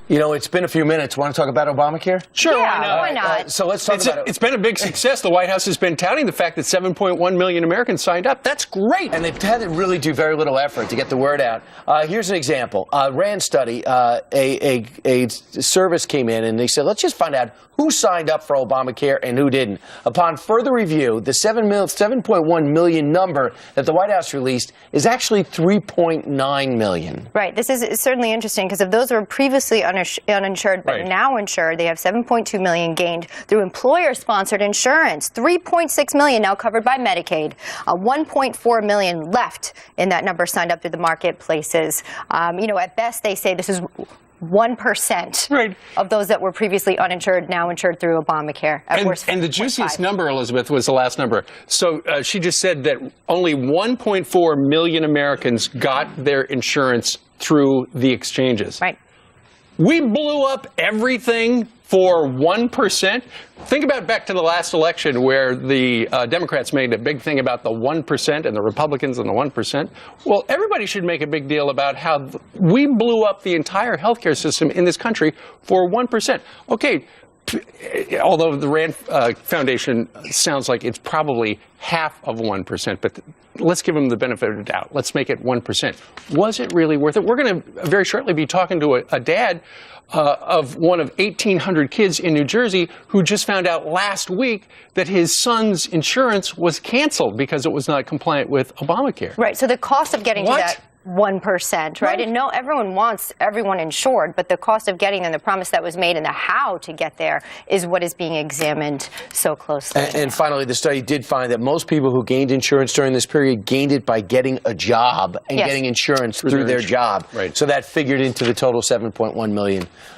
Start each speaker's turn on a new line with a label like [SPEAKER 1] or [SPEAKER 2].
[SPEAKER 1] You know, it's been a few minutes. Want to talk about Obamacare?
[SPEAKER 2] Sure,
[SPEAKER 3] Yeah,
[SPEAKER 2] why not?
[SPEAKER 3] why not?
[SPEAKER 1] So let's talk about it.
[SPEAKER 2] It's been a big success. The White House has been touting the fact that 7.1 million Americans signed up. That's great.
[SPEAKER 1] And they've had to really do very little effort to get the word out. Here's an example. RAND study, a service came in and they said, let's just find out who signed up for Obamacare and who didn't. Upon further review, the 7.1 million number that the White House released is actually 3.9 million.
[SPEAKER 3] Right. This is certainly interesting because of those who were previously uninsured but now insured, they have 7.2 million gained through employer-sponsored insurance, 3.6 million now covered by Medicaid, 1.4 million left in that number signed up through the marketplaces. You know, at best they say this is 1% of those that were previously uninsured now insured through Obamacare.
[SPEAKER 2] And the juiciest number, Elizabeth, was the last number. So she just said that only 1.4 million Americans got their insurance through the exchanges.
[SPEAKER 3] Right.
[SPEAKER 2] We blew up everything for 1%. Think about back to the last election where the Democrats made a big thing about the 1% and the Republicans and the 1%. Well, everybody should make a big deal about how we blew up the entire healthcare system in this country for 1%. Okay, although the RAND Foundation sounds like it's probably half of 1%, but let's give them the benefit of the doubt. Let's make it 1%. Was it really worth it? We're going to very shortly be talking to a dad of one of 1,800 kids in New Jersey who just found out last week that his son's insurance was canceled because it was not compliant with Obamacare.
[SPEAKER 3] Right. So the cost of getting to that 1%, right? And no, everyone wants everyone insured, but the cost of getting and the promise that was made and the how to get there is what is being examined so closely.
[SPEAKER 1] And finally, the study did find that most people who gained insurance during this period gained it by getting a job and getting insurance through their job.
[SPEAKER 2] Right.
[SPEAKER 1] So that figured into the total 7.1 million.